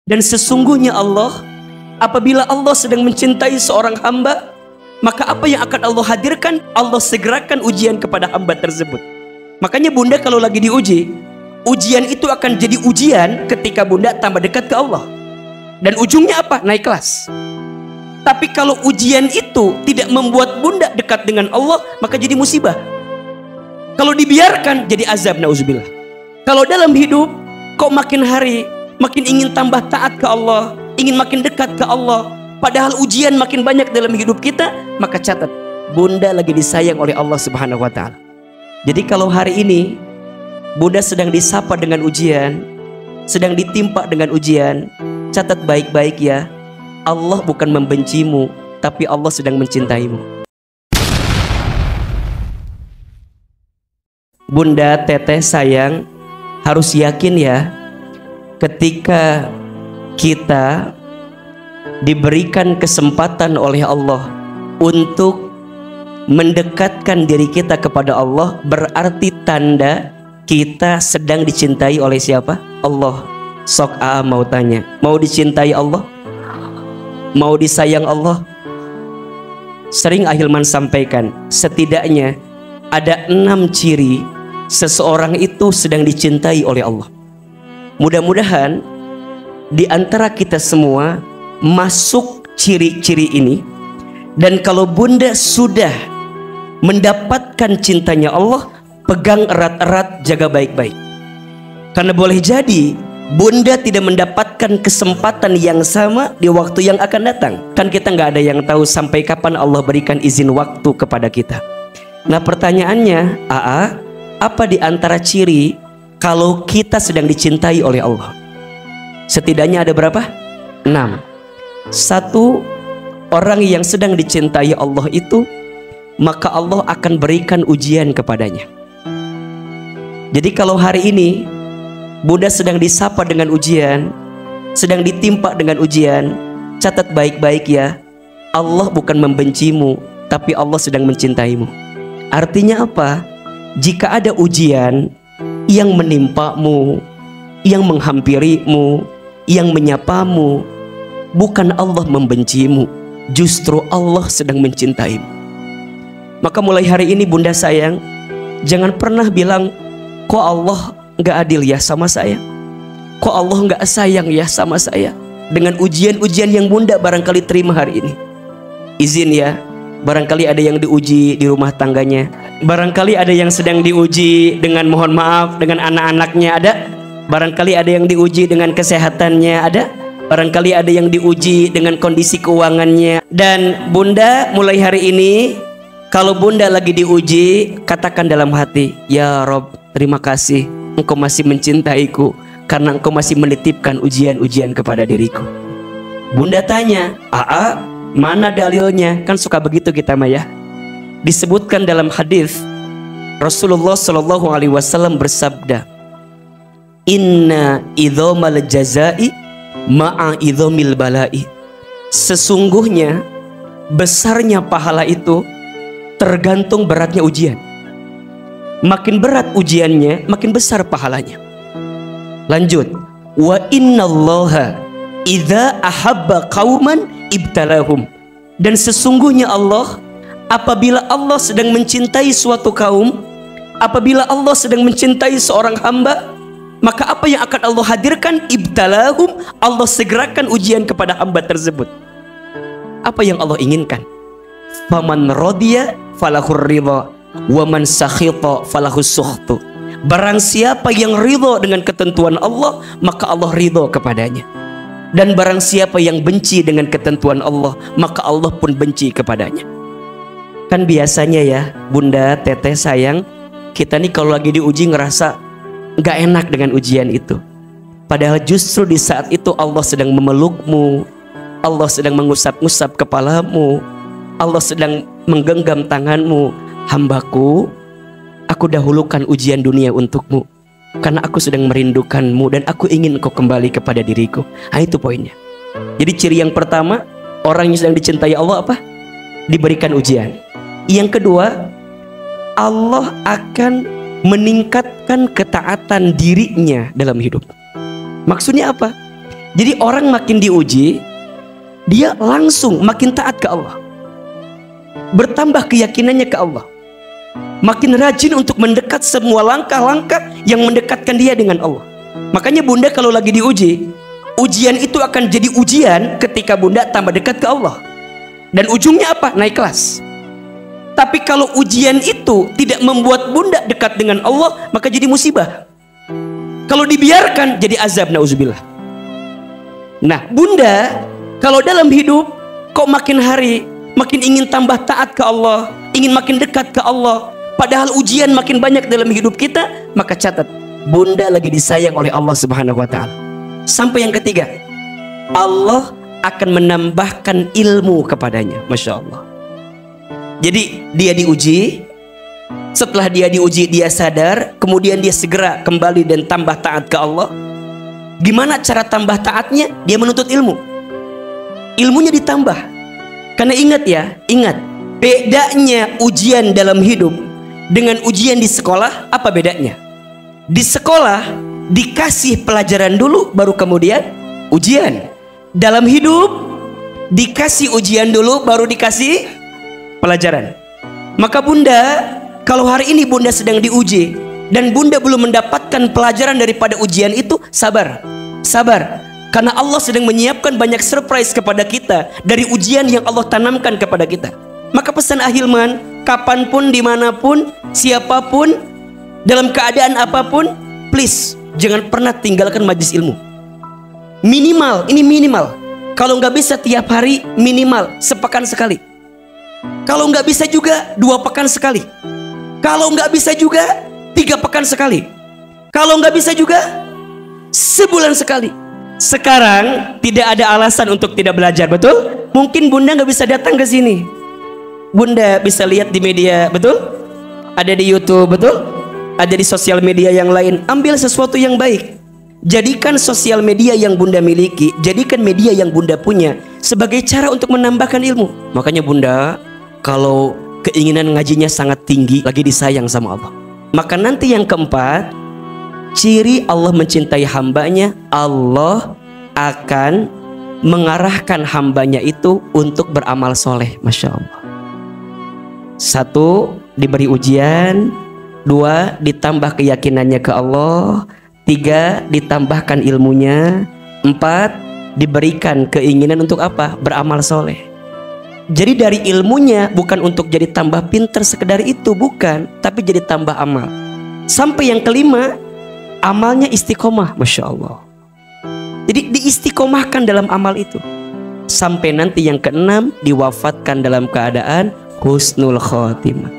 Dan sesungguhnya Allah, apabila Allah sedang mencintai seorang hamba, maka apa yang akan Allah hadirkan? Allah segerakan ujian kepada hamba tersebut. Makanya bunda kalau lagi diuji, ujian itu akan jadi ujian ketika bunda tambah dekat ke Allah. Dan ujungnya apa? Naik kelas. Tapi kalau ujian itu tidak membuat bunda dekat dengan Allah, maka jadi musibah. Kalau dibiarkan jadi azab, nauzubillah. Kalau dalam hidup kok makin hari makin ingin tambah taat ke Allah, ingin makin dekat ke Allah, padahal ujian makin banyak dalam hidup kita, maka catat, bunda lagi disayang oleh Allah Subhanahu wa ta'ala. Jadi kalau hari ini bunda sedang disapa dengan ujian, sedang ditimpa dengan ujian, catat baik-baik ya, Allah bukan membencimu, tapi Allah sedang mencintaimu. Bunda, teteh sayang, harus yakin ya, ketika kita diberikan kesempatan oleh Allah untuk mendekatkan diri kita kepada Allah, berarti tanda kita sedang dicintai oleh siapa? Allah. Sok mau tanya, mau dicintai Allah? Mau disayang Allah? Sering Ahilman sampaikan, setidaknya ada 6 ciri seseorang itu sedang dicintai oleh Allah. Mudah-mudahan di antara kita semua masuk ciri-ciri ini. Dan kalau bunda sudah mendapatkan cintanya Allah, pegang erat-erat, jaga baik-baik. Karena boleh jadi bunda tidak mendapatkan kesempatan yang sama di waktu yang akan datang. Kan kita nggak ada yang tahu sampai kapan Allah berikan izin waktu kepada kita. Nah pertanyaannya, apa di antara ciri kalau kita sedang dicintai oleh Allah? Setidaknya ada berapa? 6. 1, orang yang sedang dicintai Allah itu, maka Allah akan berikan ujian kepadanya. Jadi kalau hari ini bunda sedang disapa dengan ujian, sedang ditimpa dengan ujian, catat baik-baik ya, Allah bukan membencimu, tapi Allah sedang mencintaimu. Artinya apa? Jika ada ujian yang menimpamu, yang menghampirimu, yang menyapamu, bukan Allah membencimu, justru Allah sedang mencintaimu. Maka mulai hari ini bunda sayang, jangan pernah bilang, kok Allah nggak adil ya sama saya, kok Allah nggak sayang ya sama saya. Dengan ujian-ujian yang bunda barangkali terima hari ini, izin ya, barangkali ada yang diuji di rumah tangganya, barangkali ada yang sedang diuji dengan mohon maaf dengan anak-anaknya, ada barangkali ada yang diuji dengan kesehatannya, ada barangkali ada yang diuji dengan kondisi keuangannya. Dan bunda mulai hari ini, kalau bunda lagi diuji, katakan dalam hati, ya Rob, terima kasih Engkau masih mencintaiku, karena Engkau masih menitipkan ujian-ujian kepada diriku. Bunda tanya, mana dalilnya? Kan suka begitu kita Maya. Disebutkan dalam hadis Rasulullah Shallallahu Alaihi Wasallam bersabda, Inna idhomal jazai ma'a idhomil balai. Sesungguhnya besarnya pahala itu tergantung beratnya ujian. Makin berat ujiannya, makin besar pahalanya. Lanjut, wa innallaha idza ahabba qauman ibtalahum. Dan sesungguhnya Allah, apabila Allah sedang mencintai suatu kaum, apabila Allah sedang mencintai seorang hamba, maka apa yang akan Allah hadirkan? Ibtalahum, Allah segerakan ujian kepada hamba tersebut. Apa yang Allah inginkan? Faman radiya falahur ridha, wa man sakhita falahus sukhtu. Barang siapa yang ridho dengan ketentuan Allah, maka Allah ridho kepadanya. Dan barang siapa yang benci dengan ketentuan Allah, maka Allah pun benci kepadanya. Kan biasanya ya bunda, teteh sayang, kita nih kalau lagi diuji ngerasa gak enak dengan ujian itu. Padahal justru di saat itu Allah sedang memelukmu, Allah sedang mengusap-ngusap kepalamu, Allah sedang menggenggam tanganmu. Hambaku, aku dahulukan ujian dunia untukmu, karena aku sedang merindukanmu dan aku ingin kau kembali kepada diriku. Nah itu poinnya. Jadi ciri yang pertama, orang yang sedang dicintai Allah apa? Diberikan ujian. Yang kedua, Allah akan meningkatkan ketaatan dirinya dalam hidup. Maksudnya apa? Jadi orang makin diuji, dia langsung makin taat ke Allah, bertambah keyakinannya ke Allah, makin rajin untuk mendekat semua langkah-langkah yang mendekatkan dia dengan Allah. Makanya bunda kalau lagi diuji, ujian itu akan jadi ujian ketika bunda tambah dekat ke Allah. Dan ujungnya apa? Naik kelas. Tapi kalau ujian itu tidak membuat bunda dekat dengan Allah, maka jadi musibah. Kalau dibiarkan jadi azab, nauzubillah. Nah, bunda kalau dalam hidup kok makin hari makin ingin tambah taat ke Allah, ingin makin dekat ke Allah, padahal ujian makin banyak dalam hidup kita, maka catat, bunda lagi disayang oleh Allah Subhanahu wa taala. Sampai yang ketiga, Allah akan menambahkan ilmu kepadanya. Masya Allah. Jadi dia diuji, setelah dia diuji dia sadar, kemudian dia segera kembali dan tambah taat ke Allah. Gimana cara tambah taatnya? Dia menuntut ilmu. Ilmunya ditambah. Karena ingat ya, ingat, bedanya ujian dalam hidup dengan ujian di sekolah, apa bedanya? Di sekolah dikasih pelajaran dulu, baru kemudian ujian. Dalam hidup dikasih ujian dulu, baru dikasih pelajaran. Maka bunda, kalau hari ini bunda sedang diuji dan bunda belum mendapatkan pelajaran daripada ujian itu, sabar, sabar. Karena Allah sedang menyiapkan banyak surprise kepada kita dari ujian yang Allah tanamkan kepada kita. Maka pesan Ahilman, kapanpun, dimanapun, siapapun, dalam keadaan apapun, please jangan pernah tinggalkan majlis ilmu. Minimal, ini minimal. Kalau nggak bisa tiap hari, minimal sepekan sekali. Kalau nggak bisa juga 2 pekan sekali. Kalau nggak bisa juga 3 pekan sekali. Kalau nggak bisa juga sebulan sekali. Sekarang tidak ada alasan untuk tidak belajar, betul? Mungkin bunda nggak bisa datang ke sini, bunda bisa lihat di media, betul? Ada di YouTube, betul? Ada di sosial media yang lain. Ambil sesuatu yang baik. Jadikan sosial media yang bunda miliki, jadikan media yang bunda punya sebagai cara untuk menambahkan ilmu. Makanya bunda, kalau keinginan ngajinya sangat tinggi, lagi disayang sama Allah, maka nanti yang keempat, ciri Allah mencintai hambanya, Allah akan mengarahkan hambanya itu untuk beramal soleh. Masya Allah. 1, diberi ujian. 2, ditambah keyakinannya ke Allah. 3, ditambahkan ilmunya. 4, diberikan keinginan untuk apa? Beramal soleh. Jadi dari ilmunya bukan untuk jadi tambah pinter sekedar itu, bukan, tapi jadi tambah amal. Sampai yang kelima, amalnya istiqomah. Masya Allah. Jadi diistiqomahkan dalam amal itu. Sampai nanti yang keenam, diwafatkan dalam keadaan husnul khotimah.